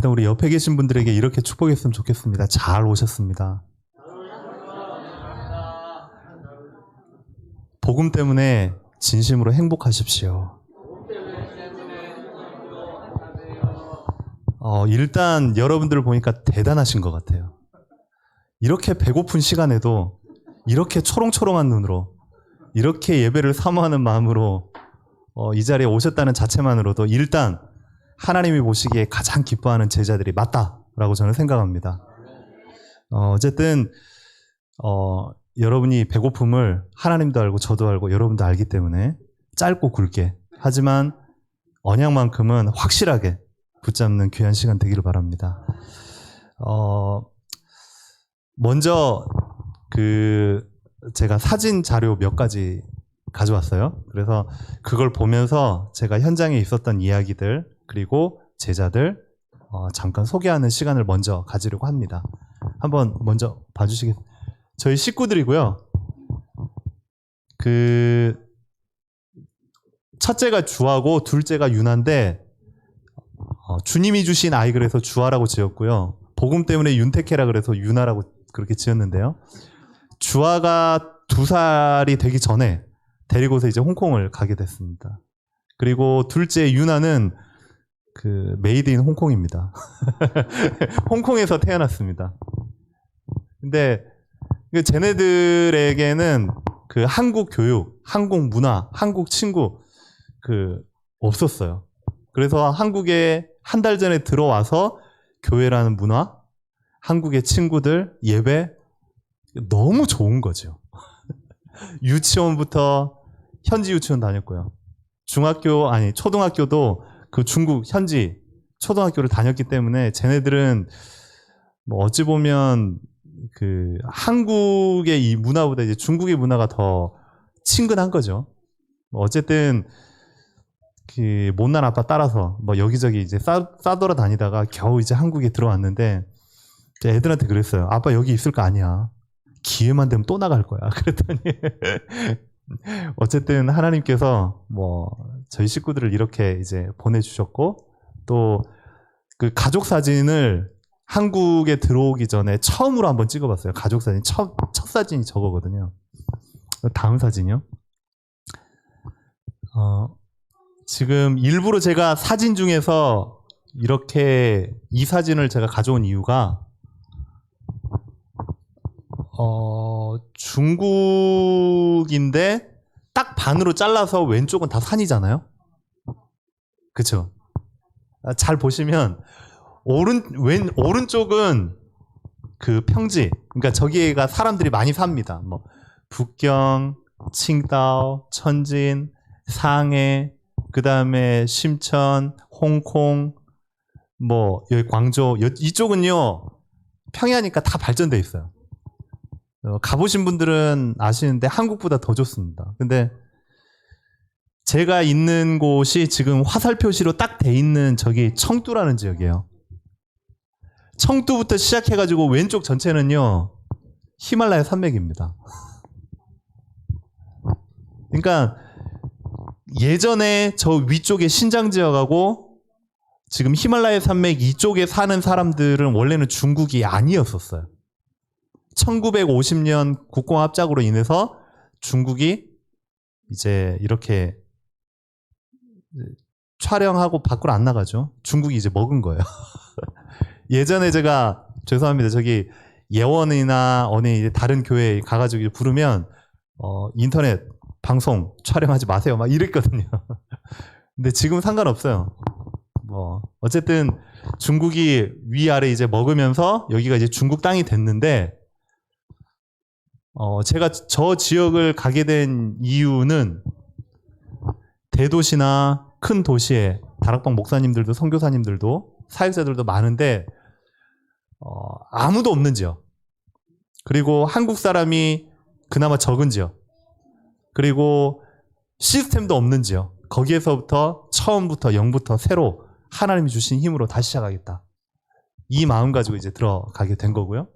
일단 우리 옆에 계신 분들에게 이렇게 축복했으면 좋겠습니다. 잘 오셨습니다. 복음 때문에 진심으로 행복하십시오. 일단 여러분들을 보니까 대단하신 것 같아요. 이렇게 배고픈 시간에도 이렇게 초롱초롱한 눈으로 이렇게 예배를 사모하는 마음으로 이 자리에 오셨다는 자체만으로도 일단 하나님이 보시기에 가장 기뻐하는 제자들이 맞다라고 저는 생각합니다. 어쨌든 여러분이 배고픔을 하나님도 알고 저도 알고 여러분도 알기 때문에 짧고 굵게 하지만 언약만큼은 확실하게 붙잡는 귀한 시간 되기를 바랍니다. 먼저 제가 사진 자료 몇 가지 가져왔어요. 그래서 그걸 보면서 제가 현장에 있었던 이야기들 그리고 제자들 잠깐 소개하는 시간을 먼저 가지려고 합니다. 한번 먼저 봐주시겠어요? 저희 식구들이고요. 첫째가 주하고 둘째가 윤한데 주님이 주신 아이 그래서 주하라고 지었고요. 복음 때문에 윤택해라 그래서 윤하라고 그렇게 지었는데요. 주하가 2살이 되기 전에 데리고서 이제 홍콩을 가게 됐습니다. 그리고 둘째 윤하는 메이드 인 홍콩입니다. 홍콩에서 태어났습니다. 근데 쟤네들에게는 한국 교육, 한국 문화, 한국 친구 없었어요. 그래서 한국에 한 달 전에 들어와서 교회라는 문화, 한국의 친구들, 예배 너무 좋은 거죠. 유치원부터 현지 유치원 다녔고요. 초등학교도 중국 현지 초등학교를 다녔기 때문에 쟤네들은 어찌 보면 한국의 이 문화보다 이제 중국의 문화가 더 친근한 거죠. 어쨌든 못난 아빠 따라서 여기저기 이제 싸돌아 다니다가 겨우 이제 한국에 들어왔는데 애들한테 그랬어요. 아빠 여기 있을 거 아니야. 기회만 되면 또 나갈 거야. 그랬더니 어쨌든 하나님께서 저희 식구들을 이렇게 이제 보내주셨고 또 가족 사진을 한국에 들어오기 전에 처음으로 한번 찍어봤어요. 가족 사진 첫 사진이 저거거든요. 다음 사진이요. 지금 일부러 제가 사진 중에서 이렇게 이 사진을 제가 가져온 이유가 중국인데 딱 반으로 잘라서 왼쪽은 다 산이잖아요. 그쵸? 잘 보시면 오른쪽은 평지. 그러니까 저기가 사람들이 많이 삽니다. 북경, 칭다오, 천진, 상해, 그 다음에 심천, 홍콩, 여기 광저우. 이쪽은요, 평야니까 다 발전돼 있어요. 가보신 분들은 아시는데 한국보다 더 좋습니다. 근데 제가 있는 곳이 지금 화살 표시로 딱 돼 있는 저기 청두라는 지역이에요. 청두부터 시작해가지고 왼쪽 전체는요, 히말라야 산맥입니다. 그러니까 예전에 저 위쪽에 신장 지역하고 지금 히말라야 산맥 이쪽에 사는 사람들은 원래는 중국이 아니었었어요. 1950년 국공합작으로 인해서 중국이 이제 이렇게 촬영하고 밖으로 안 나가죠. 중국이 이제 먹은 거예요. 예전에 제가 죄송합니다. 저기 예원이나 어느 다른 교회에 가가지고 부르면 인터넷 방송 촬영하지 마세요. 막 이랬거든요. 근데 지금 상관없어요. 어쨌든 중국이 위아래 이제 먹으면서 여기가 이제 중국 땅이 됐는데 제가 저 지역을 가게 된 이유는 대도시나 큰 도시에 다락방 목사님들도 선교사님들도 사역자들도 많은데 아무도 없는 지역, 그리고 한국 사람이 그나마 적은 지역, 그리고 시스템도 없는 지역, 거기에서부터 처음부터 0부터 새로 하나님이 주신 힘으로 다시 시작하겠다. 이 마음 가지고 이제 들어가게 된 거고요.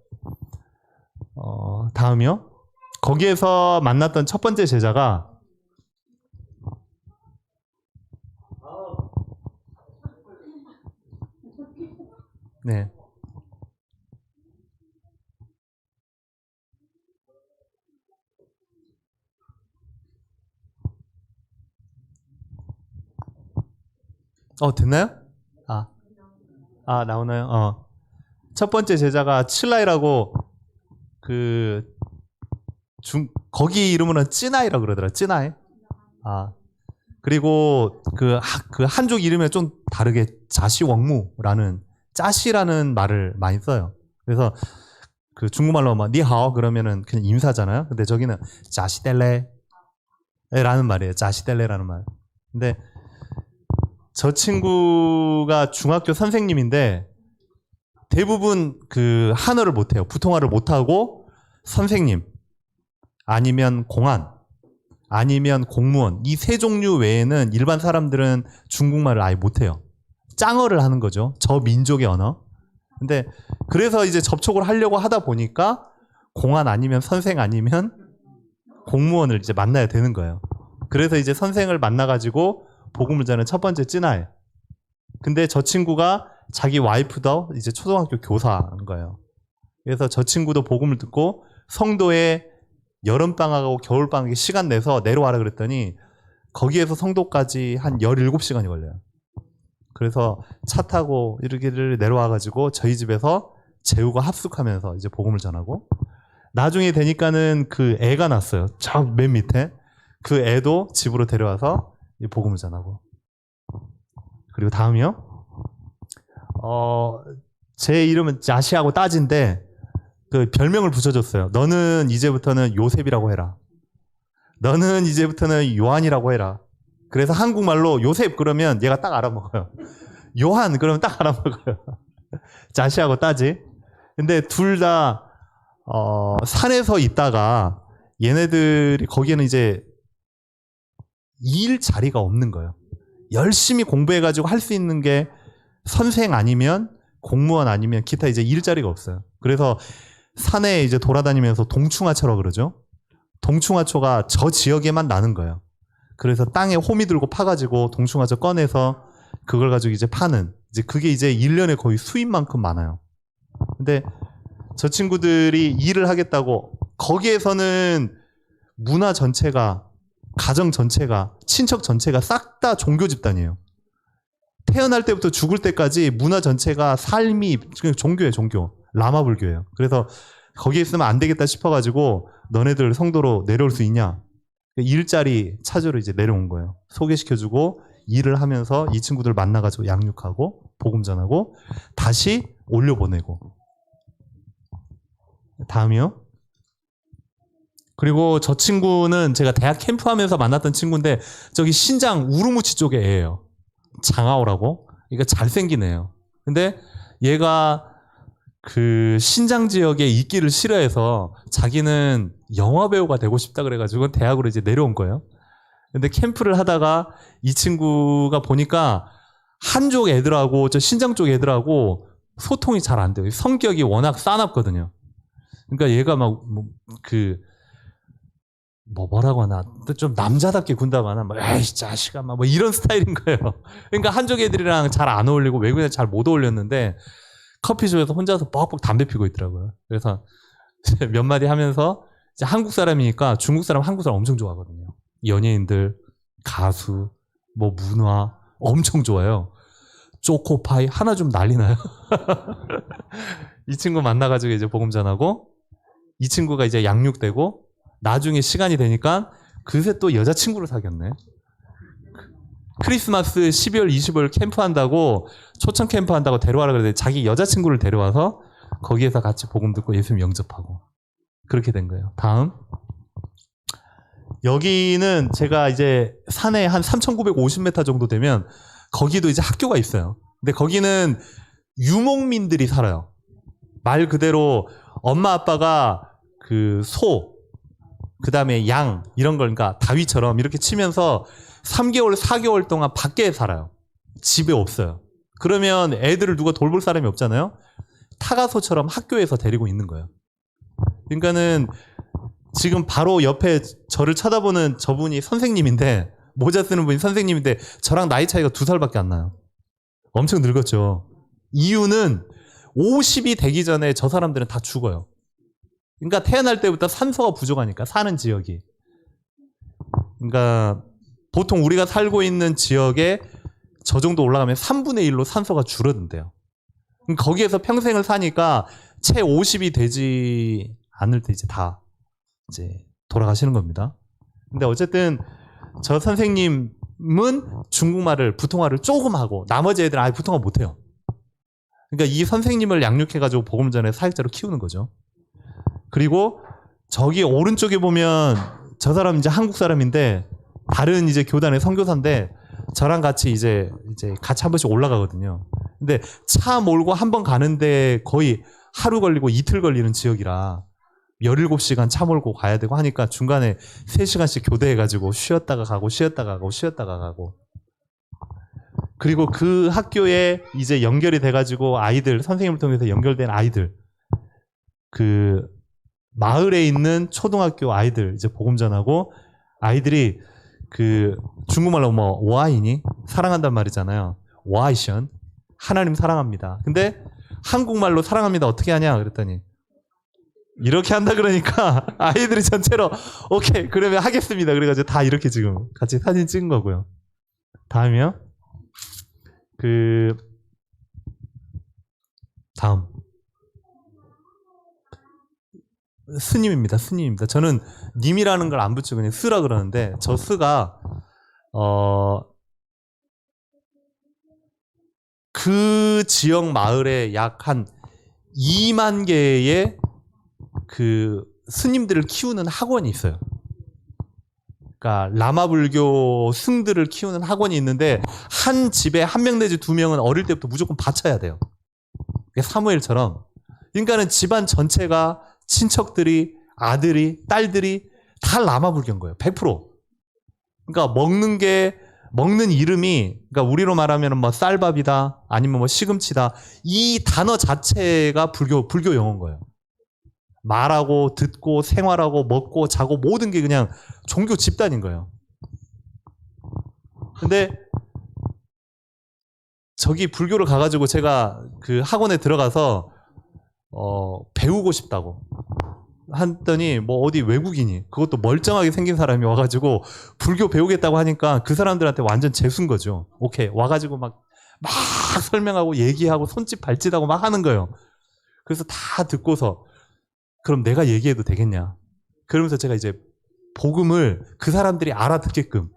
다음이요. 거기에서 만났던 첫 번째 제자가 네. 됐나요? 아, 나오나요? 첫 번째 제자가 칠라이라고 그 거기 이름으로는 찐아이라 그러더라. 찐아이. 그리고 그 한족 이름에 좀 다르게 자시웡무라는 짜시라는 말을 많이 써요. 그래서 그 중국말로 막 니하오 그러면은 그냥 인사잖아요. 근데 저기는 자시델레라는 말이에요. 자시델레라는 말. 근데 저 친구가 중학교 선생님인데 대부분 그 한어를 못해요. 부통어를 못하고 선생님 아니면 공안 아니면 공무원 이 세 종류 외에는 일반 사람들은 중국말을 아예 못해요. 짱어를 하는 거죠. 저 민족의 언어. 근데 그래서 이제 접촉을 하려고 하다 보니까 공안 아니면 선생 아니면 공무원을 이제 만나야 되는 거예요. 그래서 이제 선생을 만나가지고 복음을 전하는 첫 번째 찐아이. 근데 저 친구가 자기 와이프도 이제 초등학교 교사인 거예요. 그래서 저 친구도 복음을 듣고 성도에 여름방학하고 겨울방학에 시간 내서 내려와라 그랬더니 거기에서 성도까지 한 17시간이 걸려요. 그래서 차 타고 이렇게를 내려와가지고 저희 집에서 재우가 합숙하면서 이제 복음을 전하고 나중에 되니까는 그 애가 났어요. 저 맨 밑에. 그 애도 집으로 데려와서 복음을 전하고. 그리고 다음이요. 제 이름은 자시하고 따지인데 그 별명을 붙여줬어요. 너는 이제부터는 요셉이라고 해라. 너는 이제부터는 요한이라고 해라. 그래서 한국말로 요셉 그러면 얘가 딱 알아먹어요. 요한 그러면 딱 알아먹어요. 자시하고 따지. 근데 둘 다 산에서 있다가 얘네들이 거기에는 이제 일 자리가 없는 거예요. 열심히 공부해가지고 할 수 있는 게 선생 아니면 공무원 아니면 기타 이제 일자리가 없어요. 그래서 산에 이제 돌아다니면서 동충하초라고 그러죠. 동충하초가 저 지역에만 나는 거예요. 그래서 땅에 호미 들고 파가지고 동충하초 꺼내서 그걸 가지고 이제 파는 이제 그게 이제 1년에 거의 수입만큼 많아요. 근데 저 친구들이 일을 하겠다고 거기에서는 문화 전체가 가정 전체가 친척 전체가 싹 다 종교 집단이에요. 태어날 때부터 죽을 때까지 문화 전체가 삶이 종교예요. 종교. 라마 불교예요. 그래서 거기에 있으면 안 되겠다 싶어가지고 너네들 성도로 내려올 수 있냐? 일자리 찾으러 이제 내려온 거예요. 소개시켜주고 일을 하면서 이 친구들 만나가지고 양육하고 복음 전하고 다시 올려보내고. 다음이요. 그리고 저 친구는 제가 대학 캠프하면서 만났던 친구인데 저기 신장 우루무치 쪽에 애예요. 장하오라고. 그러니까 잘생긴 애예요. 근데 얘가 그 신장 지역에 있기를 싫어해서 자기는 영화 배우가 되고 싶다 그래가지고 대학으로 이제 내려온 거예요. 근데 캠프를 하다가 이 친구가 보니까 한족 애들하고 저 신장 쪽 애들하고 소통이 잘 안 돼요. 성격이 워낙 싸납거든요. 그러니까 얘가 막 뭐라고 하나 좀 남자답게 군다거나 막 에이 자식아 막 뭐 이런 스타일인 거예요. 그러니까 한족 애들이랑 잘 안 어울리고 외국인들 잘 못 어울렸는데 커피숍에서 혼자서 뻑뻑 담배 피고 있더라고요. 그래서 몇 마디 하면서 이제 한국 사람이니까 중국 사람, 한국 사람 엄청 좋아하거든요. 연예인들, 가수, 뭐 문화 엄청 좋아해요. 초코파이 하나 좀 난리 나요. 이 친구 만나가지고 이제 복음 전하고 이 친구가 이제 양육되고 나중에 시간이 되니까 그새 또 여자친구를 사귀었네. 크리스마스 12월 25일 캠프 한다고 초청 캠프 한다고 데려와라 그랬는데 자기 여자친구를 데려와서 거기에서 같이 복음 듣고 예수님 영접하고 그렇게 된 거예요. 다음. 여기는 제가 이제 산에 한 3,950m 정도 되면 거기도 이제 학교가 있어요. 근데 거기는 유목민들이 살아요. 말 그대로 엄마 아빠가 그 소, 그 다음에 양 이런 걸 그러니까 다위처럼 이렇게 치면서 3개월, 4개월 동안 밖에 살아요. 집에 없어요. 그러면 애들을 누가 돌볼 사람이 없잖아요. 타가소처럼 학교에서 데리고 있는 거예요. 그러니까는 지금 바로 옆에 저를 쳐다보는 저분이 선생님인데 모자 쓰는 분이 선생님인데 저랑 나이 차이가 2살밖에 안 나요. 엄청 늙었죠. 이유는 50이 되기 전에 저 사람들은 다 죽어요. 그러니까 태어날 때부터 산소가 부족하니까 사는 지역이. 그러니까 보통 우리가 살고 있는 지역에 저 정도 올라가면 3분의 1로 산소가 줄어든대요. 거기에서 평생을 사니까 채 50이 되지 않을 때 다 이제 돌아가시는 겁니다. 근데 어쨌든 저 선생님은 중국말을 부통화를 조금 하고 나머지 애들은 아예 부통화 못해요. 그러니까 이 선생님을 양육해가지고 복음 전에 사역자로 키우는 거죠. 그리고 저기 오른쪽에 보면 저 사람 이제 한국 사람인데 다른 이제 교단의 선교사인데 저랑 같이 이제 같이 한 번씩 올라가거든요. 근데 차 몰고 한 번 가는데 거의 하루 걸리고 이틀 걸리는 지역이라 17시간 차 몰고 가야 되고 하니까 중간에 3시간씩 교대해가지고 쉬었다가 가고 쉬었다가 가고 쉬었다가 가고. 그리고 그 학교에 이제 연결이 돼가지고 아이들, 선생님을 통해서 연결된 아이들, 그 마을에 있는 초등학교 아이들 이제 복음 전하고 아이들이 그 중국말로 뭐 와이니 사랑한단 말이잖아요. 와이션 하나님 사랑합니다. 근데 한국말로 사랑합니다 어떻게 하냐 그랬더니 이렇게 한다 그러니까 아이들이 전체로 오케이 그러면 하겠습니다. 그래가지고 다 이렇게 지금 같이 사진 찍은 거고요. 다음이요. 그 다음 스님입니다. 스님입니다. 저는 님이라는 걸 안 붙이고 그냥 스라 그러는데 저 스가 그 지역 마을에 약 한 2만 개의 그 스님들을 키우는 학원이 있어요. 그러니까 라마 불교 승들을 키우는 학원이 있는데 한 집에 한 명 내지 2명은 어릴 때부터 무조건 바쳐야 돼요. 사무엘처럼. 그러니까는 집안 전체가 친척들이, 아들이, 딸들이 다 라마 불교인 거예요. 100%. 그러니까 먹는 이름이, 그러니까 우리로 말하면 뭐 쌀밥이다, 아니면 뭐 시금치다. 이 단어 자체가 불교 용어인 거예요. 말하고, 듣고, 생활하고, 먹고, 자고, 모든 게 그냥 종교 집단인 거예요. 근데 저기 불교를 가가지고 제가 그 학원에 들어가서 배우고 싶다고 했더니 뭐 어디 외국인이 그것도 멀쩡하게 생긴 사람이 와가지고 불교 배우겠다고 하니까 그 사람들한테 완전 재수인 거죠. 오케이 와가지고 막 설명하고 얘기하고 손짓 발짓하고 막 하는 거예요. 그래서 다 듣고서 그럼 내가 얘기해도 되겠냐. 그러면서 제가 이제 복음을 그 사람들이 알아듣게끔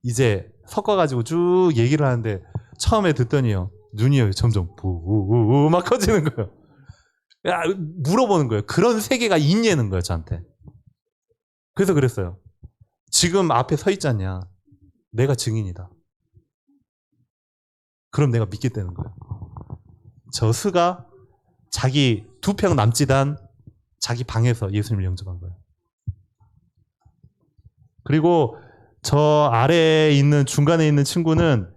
이제 섞어가지고 쭉 얘기를 하는데 처음에 듣더니요 눈이 점점 부우우우 막 커지는 거예요. 야, 물어보는 거예요. 그런 세계가 있냐는 거예요, 저한테. 그래서 그랬어요. 지금 앞에 서 있지 않냐. 내가 증인이다. 그럼 내가 믿겠다는 거예요. 저 스가 자기 2평 남짓한 자기 방에서 예수님을 영접한 거예요. 그리고 저 아래에 있는 중간에 있는 친구는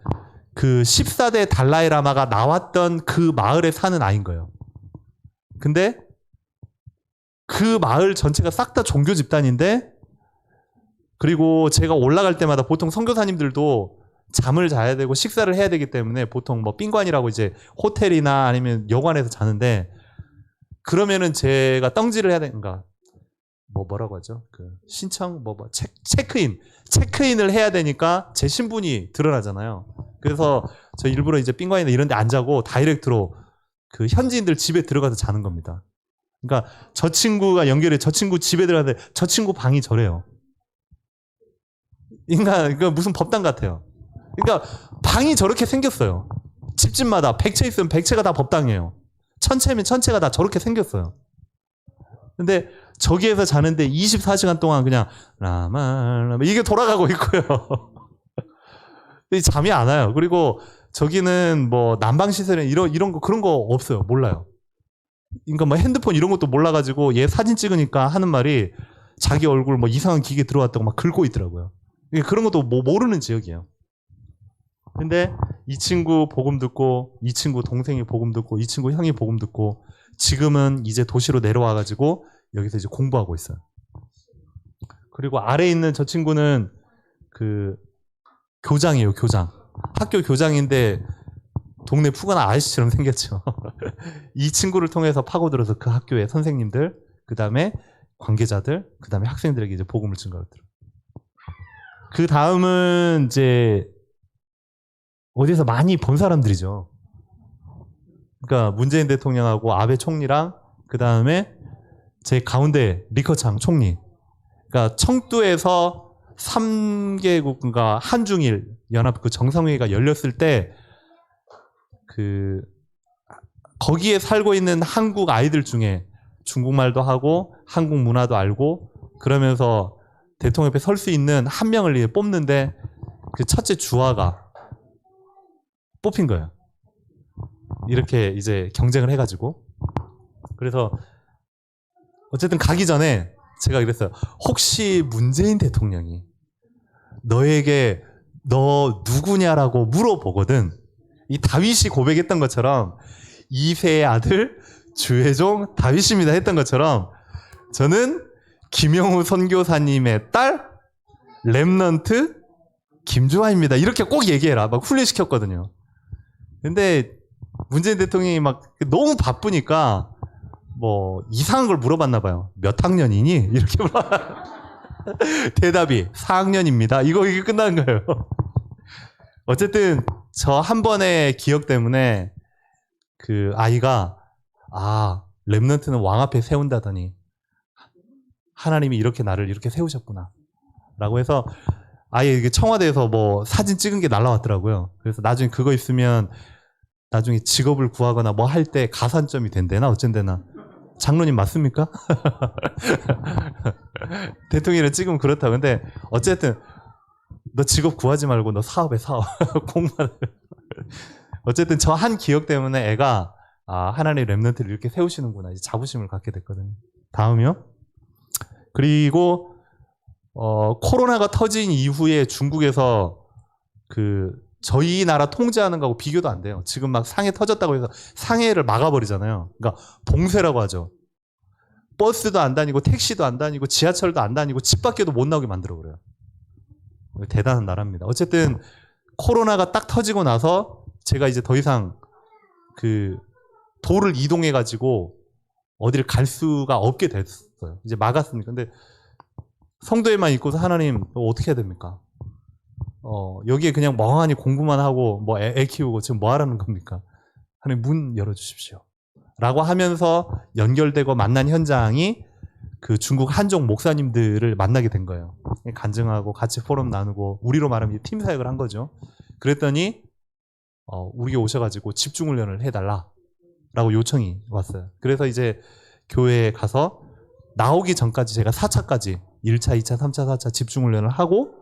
그 14대 달라이라마가 나왔던 그 마을에 사는 아이인 거예요. 근데 그 마을 전체가 싹 다 종교 집단인데 그리고 제가 올라갈 때마다 보통 선교사님들도 잠을 자야 되고 식사를 해야 되기 때문에 보통 뭐 賓館이라고 이제 호텔이나 아니면 여관에서 자는데 그러면은 제가 떡질을 해야 되는가 뭐라고 하죠? 그 신청 체크인을 해야 되니까 제 신분이 드러나잖아요. 그래서 저 일부러 이제 賓館이나 이런 데 안 자고 다이렉트로 그 현지인들 집에 들어가서 자는 겁니다. 그러니까 저 친구가 연결해 저 친구 집에 들어가는데 저 친구 방이 저래요. 그러니까 무슨 법당 같아요. 그러니까 방이 저렇게 생겼어요. 집집마다 100채 있으면 100채가 다 법당이에요. 1000채면 1000채가 다 저렇게 생겼어요. 근데 저기에서 자는데 24시간 동안 그냥 라마 이게 돌아가고 있고요. 잠이 안 와요. 그리고 저기는 뭐 난방시설이나 이런 거 그런 거 없어요. 몰라요. 그러니까 뭐 핸드폰 이런 것도 몰라가지고 얘 사진 찍으니까 하는 말이 자기 얼굴 뭐 이상한 기계 들어왔다고 막 긁고 있더라고요. 그런 것도 뭐 모르는 지역이에요. 근데 이 친구 복음 듣고 이 친구 동생이 복음 듣고 이 친구 형이 복음 듣고 지금은 이제 도시로 내려와가지고 여기서 이제 공부하고 있어요. 그리고 아래에 있는 저 친구는 그 교장이에요. 교장. 학교 교장인데 동네 푸근한 아저씨처럼 생겼죠. 이 친구를 통해서 파고들어서 그 학교의 선생님들, 그 다음에 관계자들, 그 다음에 학생들에게 이제 복음을 증거하더라고요. 그 다음은 이제 어디서 많이 본 사람들이죠. 그러니까 문재인 대통령하고 아베 총리랑 그 다음에 제 가운데 리커창 총리. 그러니까 청두에서 3개국과 한중일 연합 그 정상회의가 열렸을 때 그 거기에 살고 있는 한국 아이들 중에 중국말도 하고 한국 문화도 알고 그러면서 대통령 앞에 설 수 있는 한 명을 뽑는데 그 첫째 주화가 뽑힌 거예요. 이렇게 이제 경쟁을 해가지고. 그래서 어쨌든 가기 전에 제가 그랬어요. 혹시 문재인 대통령이 너에게 너 누구냐라고 물어보거든. 이 다윗이 고백했던 것처럼 2세의 아들 주혜종 다윗입니다 했던 것처럼 저는 김영우 선교사님의 딸 렘넌트 김주아입니다. 이렇게 꼭 얘기해라. 막 훈련시켰거든요. 근데 문재인 대통령이 막 너무 바쁘니까 뭐 이상한 걸 물어봤나 봐요. 몇 학년이니? 이렇게 대답이 4학년입니다. 이게 끝난 거예요. 어쨌든 저 한 번의 기억 때문에 그 아이가 렘넌트는 왕 앞에 세운다더니 하나님이 이렇게 나를 이렇게 세우셨구나 라고 해서 아예 이게 청와대에서 뭐 사진 찍은 게 날라왔더라고요. 그래서 나중에 그거 있으면 나중에 직업을 구하거나 뭐 할 때 가산점이 된대나 어쩐대나. 장로님 맞습니까? 대통령을 찍으면 그렇다. 근데 어쨌든 너 직업 구하지 말고 너 사업해 사업. 공부하라. 어쨌든 저 한 기억 때문에 애가 하나님의 렘넌트를 이렇게 세우시는구나 이제 자부심을 갖게 됐거든요. 다음이요. 그리고 코로나가 터진 이후에 중국에서 그 저희 나라 통제하는 거하고 비교도 안 돼요. 지금 막 상해 터졌다고 해서 상해를 막아버리잖아요. 그러니까 봉쇄라고 하죠. 버스도 안 다니고 택시도 안 다니고 지하철도 안 다니고 집 밖에도 못 나오게 만들어 버려요. 대단한 나라입니다. 어쨌든 코로나가 딱 터지고 나서 제가 이제 더 이상 그 도를 이동해 가지고 어디를 갈 수가 없게 됐어요. 이제 막았습니다. 근데 성도에만 있고서 하나님 어떻게 해야 됩니까? 여기에 그냥 멍하니 공부만 하고 뭐 애 키우고 지금 뭐 하라는 겁니까? 하나님 문 열어주십시오. 라고 하면서 연결되고 만난 현장이 그 중국 한족 목사님들을 만나게 된 거예요. 간증하고 같이 포럼 나누고 우리로 말하면 팀 사역을 한 거죠. 그랬더니 우리에 오셔가지고 집중훈련을 해달라라고 요청이 왔어요. 그래서 이제 교회에 가서 나오기 전까지 제가 4차까지 1차, 2차, 3차, 4차 집중훈련을 하고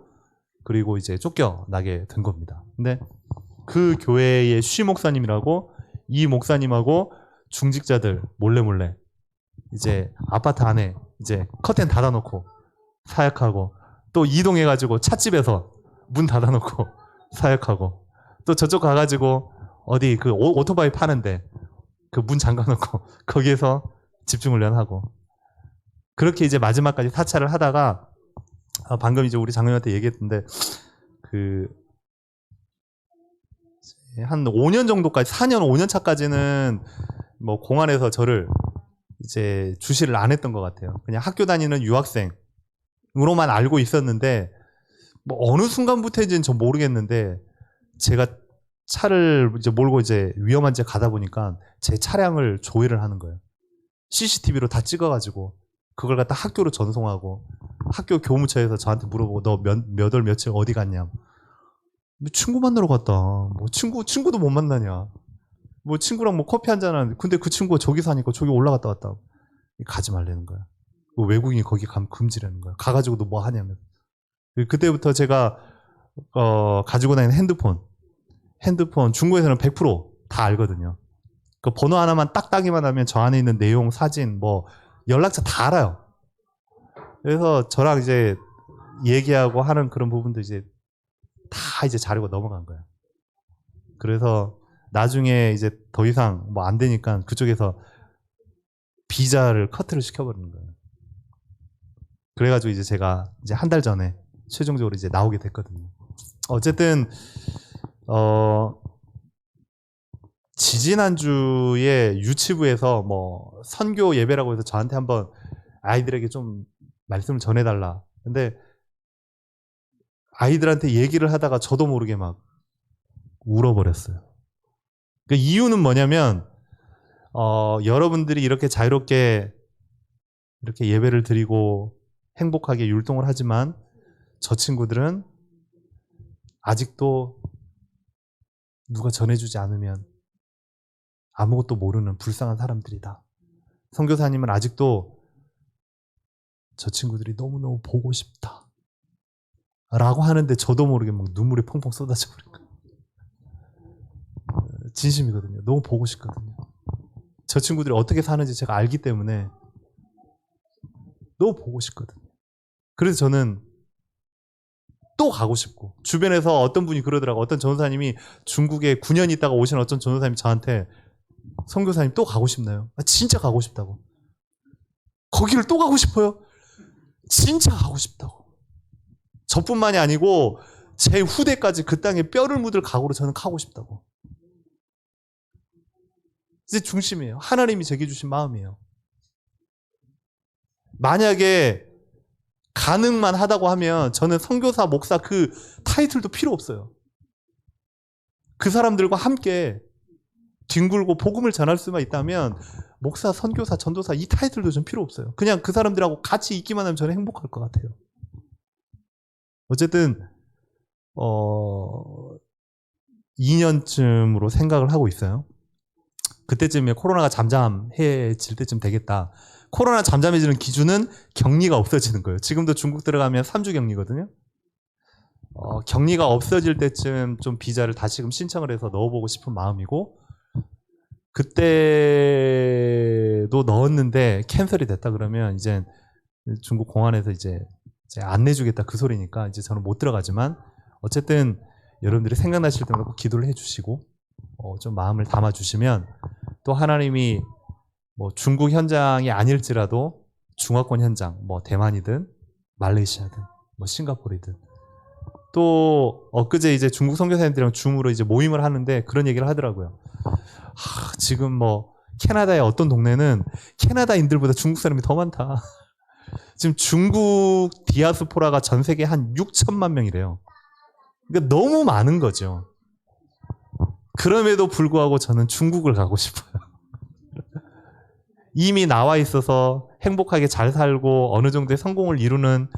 그리고 이제 쫓겨나게 된 겁니다. 근데 그 교회의 쉬 목사님이라고 이 목사님하고 중직자들 몰래 이제 아파트 안에 이제 커튼 닫아놓고 사역하고 또 이동해가지고 찻집에서 문 닫아놓고 사역하고 또 저쪽 가가지고 어디 그 오토바이 파는데 그 문 잠가놓고 거기에서 집중훈련하고 그렇게 이제 마지막까지 사찰을 하다가 방금 이제 우리 장로님한테 얘기했는데 그 한 5년 정도까지 4년 5년 차까지는 뭐 공안에서 저를 이제 주시를 안 했던 것 같아요. 그냥 학교 다니는 유학생으로만 알고 있었는데 뭐 어느 순간부터인지는 전 모르겠는데 제가 차를 이제 몰고 이제 위험한 데 가다 보니까 제 차량을 조회를 하는 거예요. CCTV로 다 찍어가지고 그걸 갖다 학교로 전송하고 학교 교무처에서 저한테 물어보고 너 몇 월 며칠 어디 갔냐? 뭐 친구 만나러 갔다. 뭐 친구도 못 만나냐? 뭐 친구랑 뭐 커피 한잔 하는데 근데 그 친구가 저기 사니까 저기 올라갔다 왔다. 가지 말라는 거야. 외국인이 거기 가면 금지라는 거야. 가가지고 너 뭐 하냐면. 그때부터 제가 가지고 다니는 핸드폰 중국에서는 100%다 알거든요. 그 번호 하나만 딱 따기만 하면 저 안에 있는 내용, 사진, 뭐 연락처 다 알아요. 그래서 저랑 이제 얘기하고 하는 그런 부분도 이제 다 이제 자르고 넘어간 거예요. 그래서 나중에 이제 더 이상 뭐 안 되니까 그쪽에서 비자를 커트를 시켜버리는 거예요. 그래가지고 이제 제가 이제 한 달 전에 최종적으로 이제 나오게 됐거든요. 어쨌든 지지난주에 유치부에서 뭐 선교 예배라고 해서 저한테 한번 아이들에게 좀 말씀을 전해달라. 근데 아이들한테 얘기를 하다가 저도 모르게 막 울어버렸어요. 그 이유는 뭐냐면 여러분들이 이렇게 자유롭게 이렇게 예배를 드리고 행복하게 율동을 하지만 저 친구들은 아직도 누가 전해주지 않으면 아무것도 모르는 불쌍한 사람들이다. 선교사님은 아직도 저 친구들이 너무너무 보고 싶다 라고 하는데 저도 모르게 막 눈물이 펑펑 쏟아져 버린 거예요. 진심이거든요. 너무 보고 싶거든요. 저 친구들이 어떻게 사는지 제가 알기 때문에 너무 보고 싶거든요. 그래서 저는 또 가고 싶고, 주변에서 어떤 분이 그러더라고요. 어떤 전도사님이 중국에 9년 있다가 오신 어떤 전도사님이 저한테 선교사님 또 가고 싶나요? 진짜 가고 싶다고. 거기를 또 가고 싶어요? 진짜 가고 싶다고. 저뿐만이 아니고 제 후대까지 그 땅에 뼈를 묻을 각오로 저는 가고 싶다고. 이제 중심이에요. 하나님이 제게 주신 마음이에요. 만약에 가능만 하다고 하면 저는 선교사, 목사 그 타이틀도 필요 없어요. 그 사람들과 함께 뒹굴고 복음을 전할 수만 있다면 목사, 선교사, 전도사 이 타이틀도 좀 필요 없어요. 그냥 그 사람들하고 같이 있기만 하면 저는 행복할 것 같아요. 어쨌든 2년쯤으로 생각을 하고 있어요. 그때쯤에 코로나가 잠잠해질 때쯤 되겠다. 코로나 잠잠해지는 기준은 격리가 없어지는 거예요. 지금도 중국 들어가면 3주 격리거든요. 격리가 없어질 때쯤 좀 비자를 다시금 신청을 해서 넣어보고 싶은 마음이고, 그때도 넣었는데 캔슬이 됐다 그러면 이제 중국 공안에서 이제 안 내주겠다 그 소리니까 이제 저는 못 들어가지만, 어쨌든 여러분들이 생각나실 때마다 꼭 기도를 해주시고 좀 마음을 담아주시면 또 하나님이 뭐 중국 현장이 아닐지라도 중화권 현장, 뭐 대만이든 말레이시아든 뭐 싱가포르든, 또 엊그제 이제 중국 선교사님들이랑 줌으로 이제 모임을 하는데 그런 얘기를 하더라고요. 지금 뭐 캐나다의 어떤 동네는 캐나다인들보다 중국 사람이 더 많다. 지금 중국 디아스포라가 전 세계 한 6천만 명이래요. 그러니까 너무 많은 거죠. 그럼에도 불구하고 저는 중국을 가고 싶어요. 이미 나와 있어서 행복하게 잘 살고 어느 정도의 성공을 이루는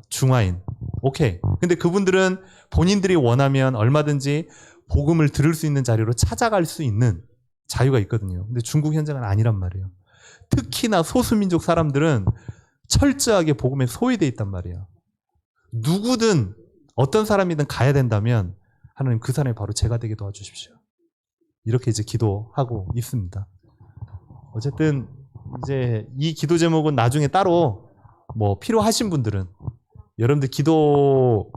중화인. 오케이. 근데 그분들은 본인들이 원하면 얼마든지 복음을 들을 수 있는 자리로 찾아갈 수 있는 자유가 있거든요. 근데 중국 현장은 아니란 말이에요. 특히나 소수민족 사람들은 철저하게 복음에 소외되어 있단 말이에요. 누구든 어떤 사람이든 가야 된다면 하나님 그 사람이 바로 제가 되게 도와주십시오. 이렇게 이제 기도하고 있습니다. 어쨌든 이제 이 기도 제목은 나중에 따로 뭐 필요하신 분들은, 여러분들 기도할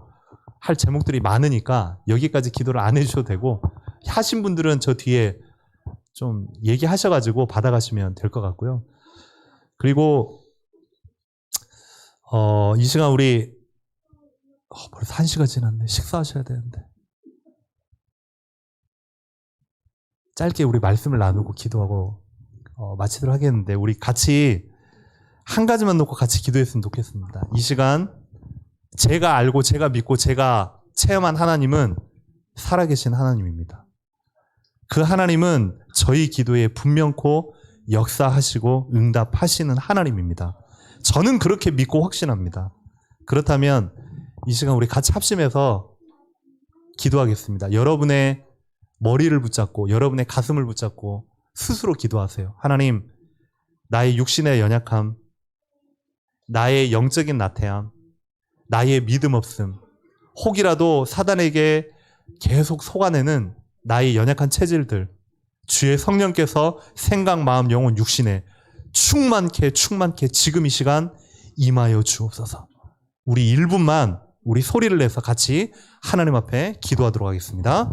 제목들이 많으니까 여기까지 기도를 안 해주셔도 되고, 하신 분들은 저 뒤에 좀 얘기하셔가지고 받아가시면 될 것 같고요. 그리고 이 시간 우리 벌써 1시가 지났네. 식사하셔야 되는데. 짧게 우리 말씀을 나누고 기도하고 마치도록 하겠는데, 우리 같이 한 가지만 놓고 같이 기도했으면 좋겠습니다. 이 시간 제가 알고 제가 믿고 제가 체험한 하나님은 살아계신 하나님입니다. 그 하나님은 저희 기도에 분명코 역사하시고 응답하시는 하나님입니다. 저는 그렇게 믿고 확신합니다. 그렇다면 이 시간 우리 같이 합심해서 기도하겠습니다. 여러분의 머리를 붙잡고 여러분의 가슴을 붙잡고 스스로 기도하세요. 하나님, 나의 육신의 연약함, 나의 영적인 나태함, 나의 믿음 없음, 혹이라도 사단에게 계속 속아내는 나의 연약한 체질들, 주의 성령께서 생각, 마음, 영혼, 육신에 충만케 지금 이 시간 임하여 주옵소서. 우리 1분만 우리 소리를 내서 같이 하나님 앞에 기도하도록 하겠습니다.